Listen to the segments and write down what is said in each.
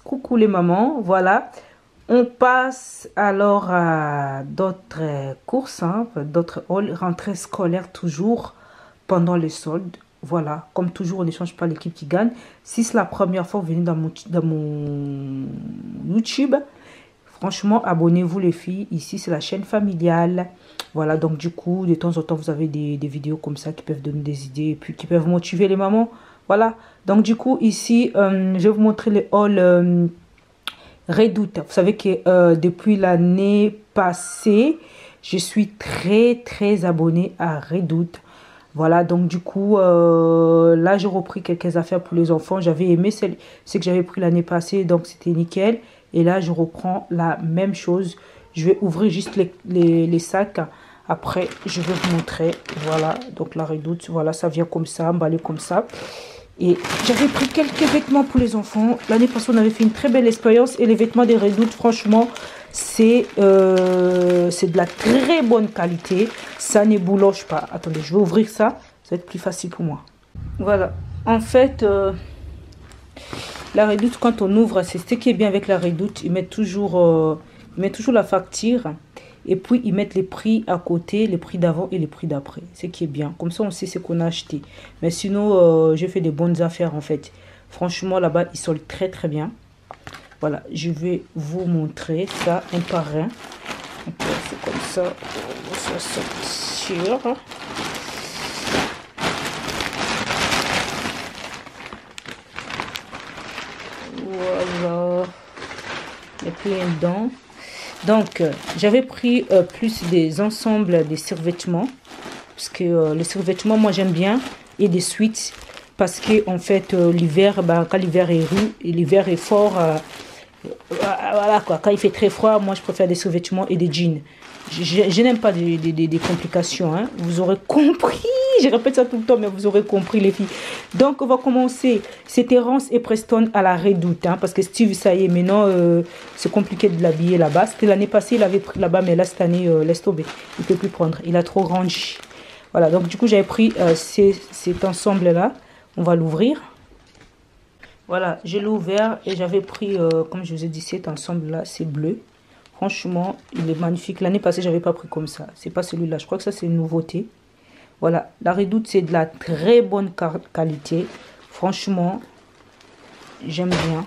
Coucou les mamans, voilà. On passe alors à d'autres courses, hein, d'autres rentrées scolaires toujours pendant les soldes. Voilà, comme toujours, on ne change pas l'équipe qui gagne. Si c'est la première fois que vous venez dans mon YouTube, franchement, abonnez-vous les filles. Ici, c'est la chaîne familiale. Voilà, donc du coup, de temps en temps, vous avez des vidéos comme ça qui peuvent donner des idées et puis qui peuvent motiver les mamans. Voilà, donc du coup, ici, je vais vous montrer les hauls Redout. Vous savez que depuis l'année passée, je suis très abonnée à Redout. Voilà, donc du coup, là, j'ai repris quelques affaires pour les enfants. J'avais aimé ce que j'avais pris l'année passée, donc c'était nickel. Et là, je reprends la même chose. Je vais ouvrir juste les sacs. Après, je vais vous montrer. Voilà, donc la Redout, voilà, ça vient comme ça, emballé comme ça. Et j'avais pris quelques vêtements pour les enfants. L'année passée, on avait fait une très belle expérience. Et les vêtements des Redout, franchement, c'est de la très bonne qualité. Ça ne bouloche pas. Attendez, je vais ouvrir ça. Ça va être plus facile pour moi. Voilà. En fait, la Redout, quand on ouvre, c'est ce qui est bien avec la Redout. Ils mettent toujours la facture. Et puis, ils mettent les prix à côté, les prix d'avant et les prix d'après. Ce qui est bien. Comme ça, on sait ce qu'on a acheté. Mais sinon, j'ai fait des bonnes affaires, en fait. Franchement, là-bas, ils soldent très bien. Voilà, je vais vous montrer ça un par un. C'est comme ça. On va sortir. Voilà. Il n'y a plus rien dedans. Donc, j'avais pris plus des ensembles des survêtements. Parce que les survêtements, moi, j'aime bien. Et des suites. Parce que, en fait, l'hiver, quand l'hiver est rude, l'hiver est fort, voilà quoi. Quand il fait très froid, moi, je préfère des survêtements et des jeans. Je n'aime pas des complications. Hein. Vous aurez compris. Je répète ça tout le temps, mais vous aurez compris, les filles. Donc, on va commencer. C'était Rance et Preston à la Redout. Hein, parce que Steve, ça y est, maintenant, c'est compliqué de l'habiller là-bas. C'était l'année passée, il avait pris là-bas, mais là, cette année, laisse tomber. Il ne peut plus prendre. Il a trop grandi. Voilà, donc du coup, j'avais pris cet ensemble-là. On va l'ouvrir. Voilà, je l'ai ouvert et j'avais pris, comme je vous ai dit, cet ensemble-là. C'est bleu. Franchement, il est magnifique. L'année passée, j'avais pas pris comme ça. C'est pas celui-là. Je crois que ça, c'est une nouveauté. Voilà, la Redout, c'est de la très bonne qualité. Franchement, j'aime bien.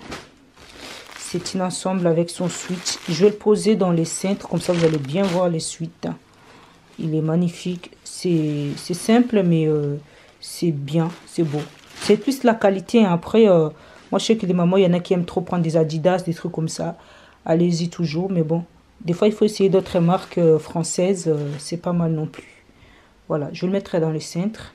C'est un ensemble avec son switch. Je vais le poser dans les cintres, comme ça vous allez bien voir les suites. Il est magnifique. C'est simple, mais c'est bien, c'est beau. C'est plus la qualité. Hein. Après, moi, je sais que les mamans, il y en a qui aiment trop prendre des Adidas, des trucs comme ça. Allez-y toujours, mais bon. Des fois, il faut essayer d'autres marques françaises. C'est pas mal non plus. Voilà, je le mettrai dans les cintres.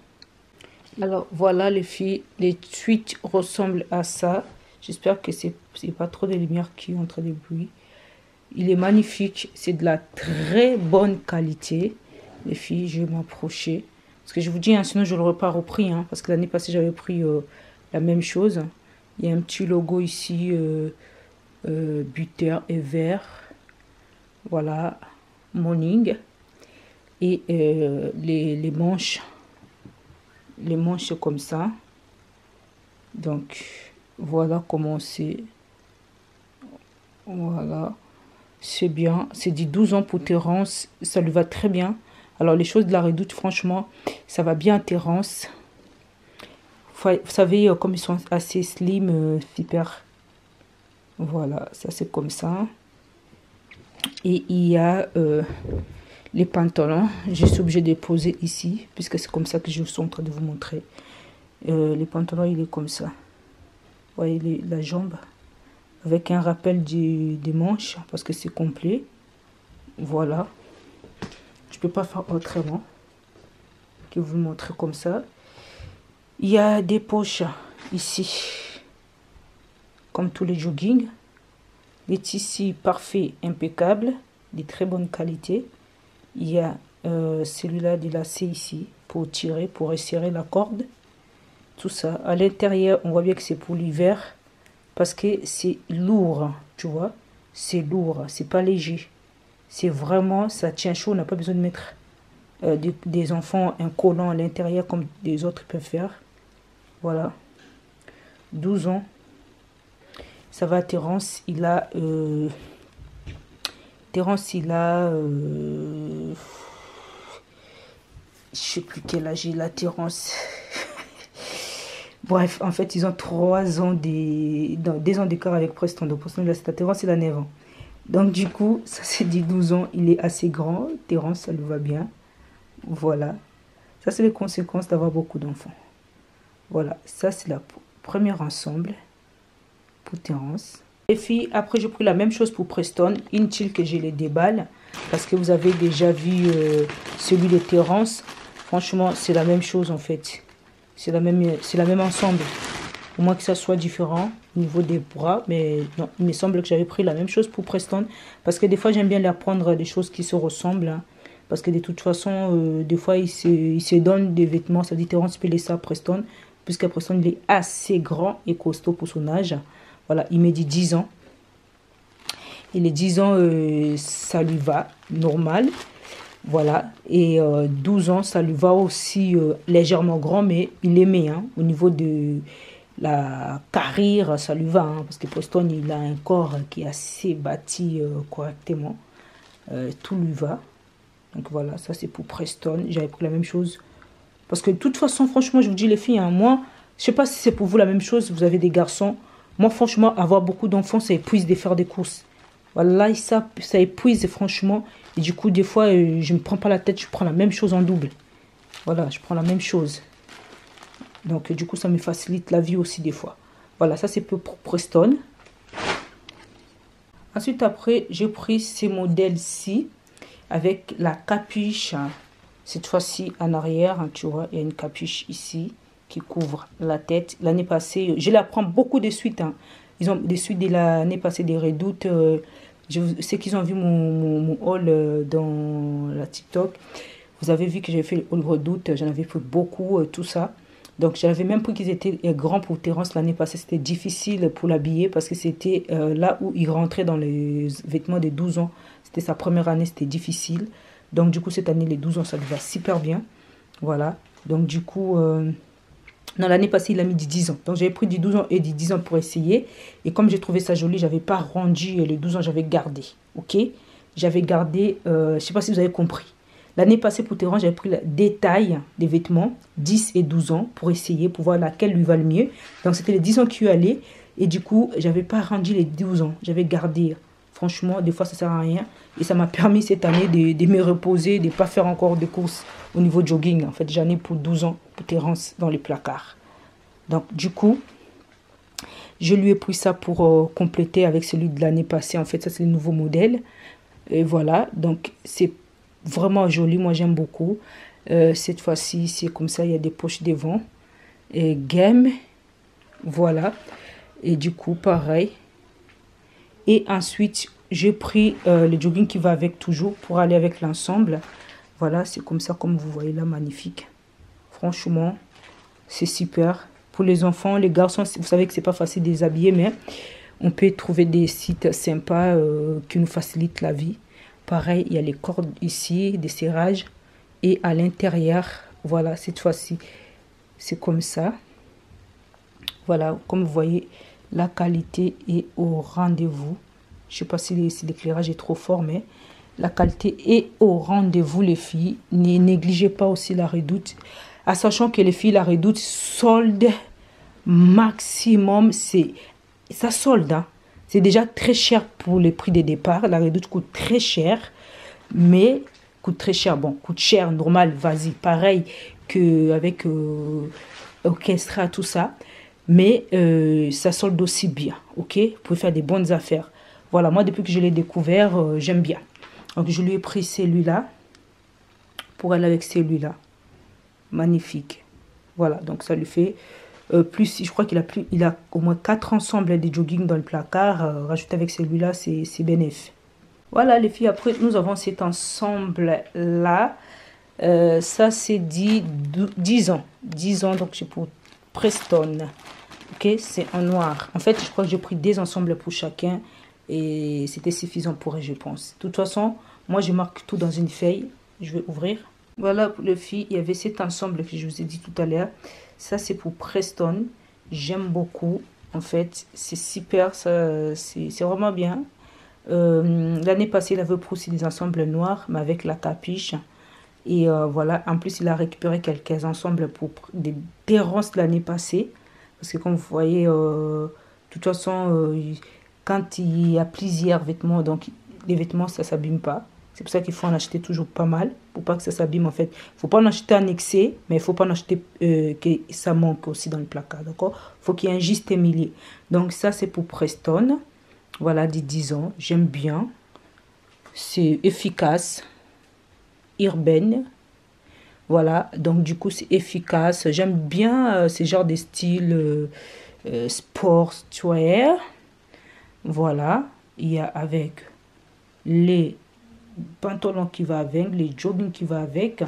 Alors, voilà les filles. Les suites ressemblent à ça. J'espère que c'est pas trop de lumière qui entre des bruits. Il est magnifique. C'est de la très bonne qualité. Les filles, je vais m'approcher. Parce que je vous dis, hein, sinon je ne l'aurais pas repris. Hein, parce que l'année passée, j'avais pris la même chose. Il y a un petit logo ici. Butter et vert. Voilà. Morning. Et les manches c'est comme ça. Donc voilà comment c'est. Voilà, c'est bien. C'est dit 12 ans pour Terence, ça lui va très bien. Alors les choses de la Redout, franchement, ça va bien à Terence. Vous savez, comme ils sont assez slim, super. Voilà, ça c'est comme ça. Et il y a les pantalons. Je suis obligée de les poser ici, puisque c'est comme ça que je suis en train de vous montrer. Les pantalons, il est comme ça. Vous voyez la jambe, avec un rappel des manches, parce que c'est complet. Voilà. Je peux pas faire autrement que vous montrer comme ça. Il y a des poches ici, comme tous les joggings. Les tissus parfaits, impeccables, de très bonne qualité. Il y a celui-là de lacet ici pour tirer, pour resserrer la corde. Tout ça. À l'intérieur, on voit bien que c'est pour l'hiver parce que c'est lourd, tu vois. C'est lourd, c'est pas léger. C'est vraiment, ça tient chaud. On n'a pas besoin de mettre des enfants un collant à l'intérieur comme des autres peuvent faire. Voilà. 12 ans. Ça va, Terence, il a... Terence, il a... je sais plus quel âge il a, Terence. Bref, en fait, ils ont 3 ans, des ans d'écart avec Preston. Donc, Preston, il a Terence, il a 9 ans. Donc, du coup, ça c'est dit 12 ans. Il est assez grand. Terence, ça lui va bien. Voilà. Ça, c'est les conséquences d'avoir beaucoup d'enfants. Voilà. Ça, c'est la première ensemble pour Terence. Les filles, après, j'ai pris la même chose pour Preston. Inutile que je les déballe. Parce que vous avez déjà vu celui de Terence. Franchement, c'est la même chose en fait. C'est la même ensemble. Au moins que ça soit différent au niveau des bras. Mais non, il me semble que j'avais pris la même chose pour Preston. Parce que des fois, j'aime bien leur prendre des choses qui se ressemblent. Hein. Parce que de toute façon, des fois, ils se donnent des vêtements. Ça dit Terence peut laisser ça à Preston. Puisque Preston, il est assez grand et costaud pour son âge. Voilà, il me dit 10 ans. Et les 10 ans, ça lui va, normal. Voilà, et 12 ans, ça lui va aussi légèrement grand, mais il aimait, hein, au niveau de la carrière, ça lui va, hein, parce que Preston, il a un corps qui est assez bâti correctement, tout lui va. Donc voilà, ça c'est pour Preston, j'avais pris la même chose. Parce que de toute façon, franchement, je vous dis les filles, hein, moi, je sais pas si c'est pour vous la même chose, vous avez des garçons. Moi, franchement, avoir beaucoup d'enfants, ça épuise de faire des courses. Voilà, ça épuise franchement. Et du coup, des fois, je ne me prends pas la tête, je prends la même chose en double. Voilà, je prends la même chose. Donc, du coup, ça me facilite la vie aussi des fois. Voilà, ça c'est pour Preston. Ensuite, après, j'ai pris ces modèles-ci avec la capuche. Cette fois-ci, en arrière, hein, tu vois, il y a une capuche ici qui couvre la tête. L'année passée, je la prends beaucoup de suite. Hein. Ils ont des suites de l'année passée des Redoutes. Je sais qu'ils ont vu mon haul dans la TikTok. Vous avez vu que j'ai fait le haul Redoute. J'en avais pris beaucoup, tout ça. Donc, j'avais même pris qu'ils étaient grands pour Terence l'année passée. C'était difficile pour l'habiller parce que c'était là où il rentrait dans les vêtements des 12 ans. C'était sa première année, c'était difficile. Donc, du coup, cette année, les 12 ans, ça lui va super bien. Voilà. Donc, du coup... non, l'année passée, il a mis du 10 ans. Donc, j'avais pris du 12 ans et du 10 ans pour essayer. Et comme j'ai trouvé ça joli, je n'avais pas rendu les 12 ans, j'avais gardé. Ok? J'avais gardé, je ne sais pas si vous avez compris. L'année passée, pour Terence, j'avais pris le détail des vêtements, 10 et 12 ans, pour essayer, pour voir laquelle lui va le mieux. Donc, c'était les 10 ans qui lui allaient. Et du coup, je n'avais pas rendu les 12 ans. J'avais gardé. Franchement, des fois, ça ne sert à rien. Et ça m'a permis cette année de me reposer, de ne pas faire encore de courses au niveau jogging. En fait, j'en ai pour 12 ans pour Terence dans les placards. Donc, du coup, je lui ai pris ça pour compléter avec celui de l'année passée. En fait, ça, c'est le nouveau modèle. Et voilà. Donc, c'est vraiment joli. Moi, j'aime beaucoup. Cette fois-ci, c'est comme ça. Il y a des poches devant. Et game. Voilà. Et du coup, pareil. Et ensuite, j'ai pris le jogging qui va avec toujours pour aller avec l'ensemble. Voilà, c'est comme ça, comme vous voyez là, magnifique. Franchement, c'est super. Pour les enfants, les garçons, vous savez que c'est pas facile de les habiller, mais on peut trouver des sites sympas qui nous facilitent la vie. Pareil, il y a les cordes ici, des serrages. Et à l'intérieur, voilà, cette fois-ci, c'est comme ça. Voilà, comme vous voyez, la qualité est au rendez-vous. Je ne sais pas si l'éclairage est trop fort, mais la qualité est au rendez-vous, les filles. Ne négligez pas aussi la Redoute. À sachant que les filles, la Redoute, solde maximum, ça solde. Hein. C'est déjà très cher pour le prix de départ. La Redoute coûte très cher, mais coûte très cher. Bon, coûte cher, normal, vas-y. Pareil qu'avec Orchestra, tout ça. Mais ça solde aussi bien, ok? Vous pouvez faire des bonnes affaires. Voilà, moi, depuis que je l'ai découvert, j'aime bien. Donc, je lui ai pris celui-là pour aller avec celui-là. Magnifique. Voilà, donc ça lui fait plus, je crois il a au moins 4 ensembles de jogging dans le placard. Rajouter avec celui-là, c'est bénéf. Voilà, les filles, après, nous avons cet ensemble-là. Ça, c'est 10 ans. 10 ans, donc c'est pour Preston. Ok, c'est en noir. En fait, je crois que j'ai pris des ensembles pour chacun. Et c'était suffisant pour eux, je pense. De toute façon, moi, je marque tout dans une feuille. Je vais ouvrir. Voilà, pour les filles, il y avait cet ensemble que je vous ai dit tout à l'heure. Ça, c'est pour Preston. J'aime beaucoup. En fait, c'est super, ça, c'est vraiment bien. L'année passée, il avait pris aussi des ensembles noirs, mais avec la capiche. Et voilà, en plus, il a récupéré quelques ensembles pour des dérances de l'année passée. Parce que comme vous voyez, de toute façon, quand il y a plusieurs vêtements, donc les vêtements, ça ne s'abîme pas. C'est pour ça qu'il faut en acheter toujours pas mal, pour pas que ça s'abîme en fait. Il ne faut pas en acheter en excès, mais il ne faut pas en acheter que ça manque aussi dans le placard, d'accord? Il faut qu'il y ait un juste milieu. Donc ça, c'est pour Preston. Voilà, des 10 ans. J'aime bien. C'est efficace, urbaine. Voilà, donc du coup, c'est efficace. J'aime bien ce genre de style sportswear. Voilà, il y a avec les pantalons qui va avec, les jogging qui va avec.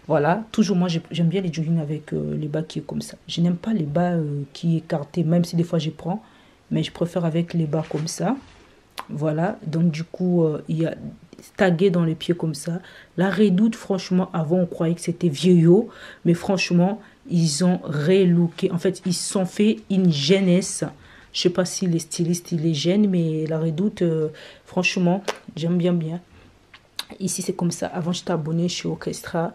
Voilà, toujours moi j'aime bien les jogging avec les bas qui est comme ça. Je n'aime pas les bas qui écartés, même si des fois je prends, mais je préfère avec les bas comme ça. Voilà, donc du coup, il y a tagué dans les pieds comme ça. La Redoute, franchement, avant on croyait que c'était vieillot, mais franchement, ils ont relooké. En fait, ils se sont fait une jeunesse. Je sais pas si les stylistes ils les gênent, mais la Redoute, franchement, j'aime bien. Ici, c'est comme ça. Avant, j'étais abonnée chez Orchestra.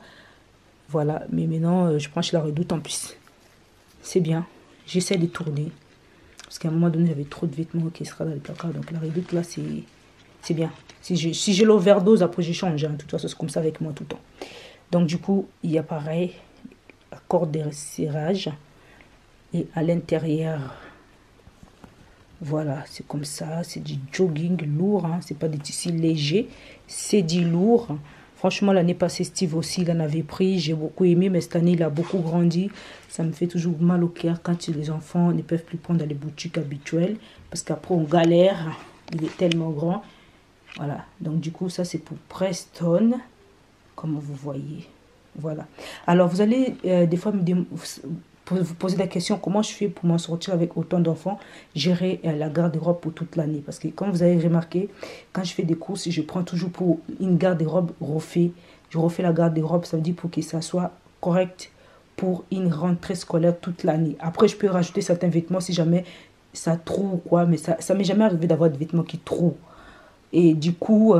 Voilà, mais maintenant, je prends chez la Redoute en plus. C'est bien. J'essaie de tourner. Parce qu'à un moment donné, j'avais trop de vêtements Orchestra dans le placard. Donc, la Redoute, là, c'est bien. Si j'ai l'overdose, après, j'ai changé. Hein. De toute façon, c'est comme ça avec moi tout le temps. Donc, du coup, il y a pareil, la corde de serrage. Et à l'intérieur, voilà, c'est comme ça. C'est du jogging lourd. Hein. C'est pas des tissus légers. C'est du lourd. Franchement, l'année passée, Steve aussi, il en avait pris. J'ai beaucoup aimé, mais cette année, il a beaucoup grandi. Ça me fait toujours mal au cœur quand les enfants ne peuvent plus prendre dans les boutiques habituelles. Parce qu'après, on galère. Il est tellement grand. Voilà. Donc, du coup, ça, c'est pour Preston. Comme vous voyez. Voilà. Alors, vous allez des fois vous poser la question, comment je fais pour m'en sortir avec autant d'enfants, gérer la garde-robe pour toute l'année. Parce que comme vous avez remarqué, quand je fais des courses, je prends toujours pour une garde-robe refait. Je refais la garde-robe, ça veut dire pour que ça soit correct pour une rentrée scolaire toute l'année. Après, je peux rajouter certains vêtements si jamais ça trouve quoi, mais ça m'est jamais arrivé d'avoir des vêtements qui trouvent. Et du coup,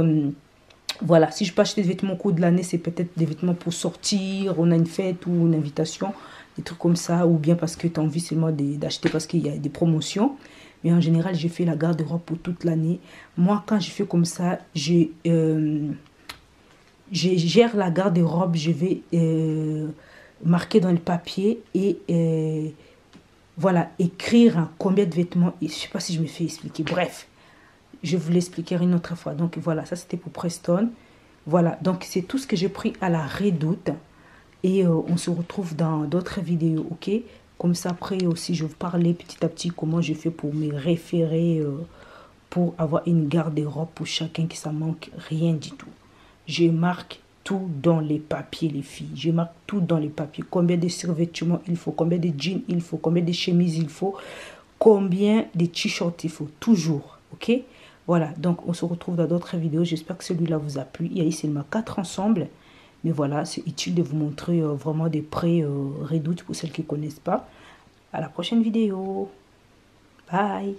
voilà, si je peux acheter des vêtements au cours de l'année, c'est peut-être des vêtements pour sortir, on a une fête ou une invitation, des trucs comme ça, ou bien parce que tu as envie seulement d'acheter parce qu'il y a des promotions. Mais en général, j'ai fait la garde-robe pour toute l'année. Moi, quand je fais comme ça, je gère la garde-robe, je vais marquer dans le papier et voilà, écrire combien de vêtements. Je ne sais pas si je me fais expliquer. Bref, je vous l'expliquerai une autre fois. Donc voilà, ça c'était pour Preston. Voilà, donc c'est tout ce que j'ai pris à la Redoute. Et on se retrouve dans d'autres vidéos, ok? Comme ça, après aussi, je vais vous parler petit à petit comment je fais pour me référer, pour avoir une garde-robe pour chacun qui ça manque rien du tout. Je marque tout dans les papiers, les filles. Je marque tout dans les papiers. Combien de survêtements il faut, combien de jeans il faut, combien de chemises il faut, combien de t-shirts il faut, toujours, ok? Voilà, donc on se retrouve dans d'autres vidéos. J'espère que celui-là vous a plu. Il y a ici seulement 4 ensembles. Mais voilà, c'est utile de vous montrer vraiment des prêts Redoute pour celles qui ne connaissent pas. À la prochaine vidéo. Bye.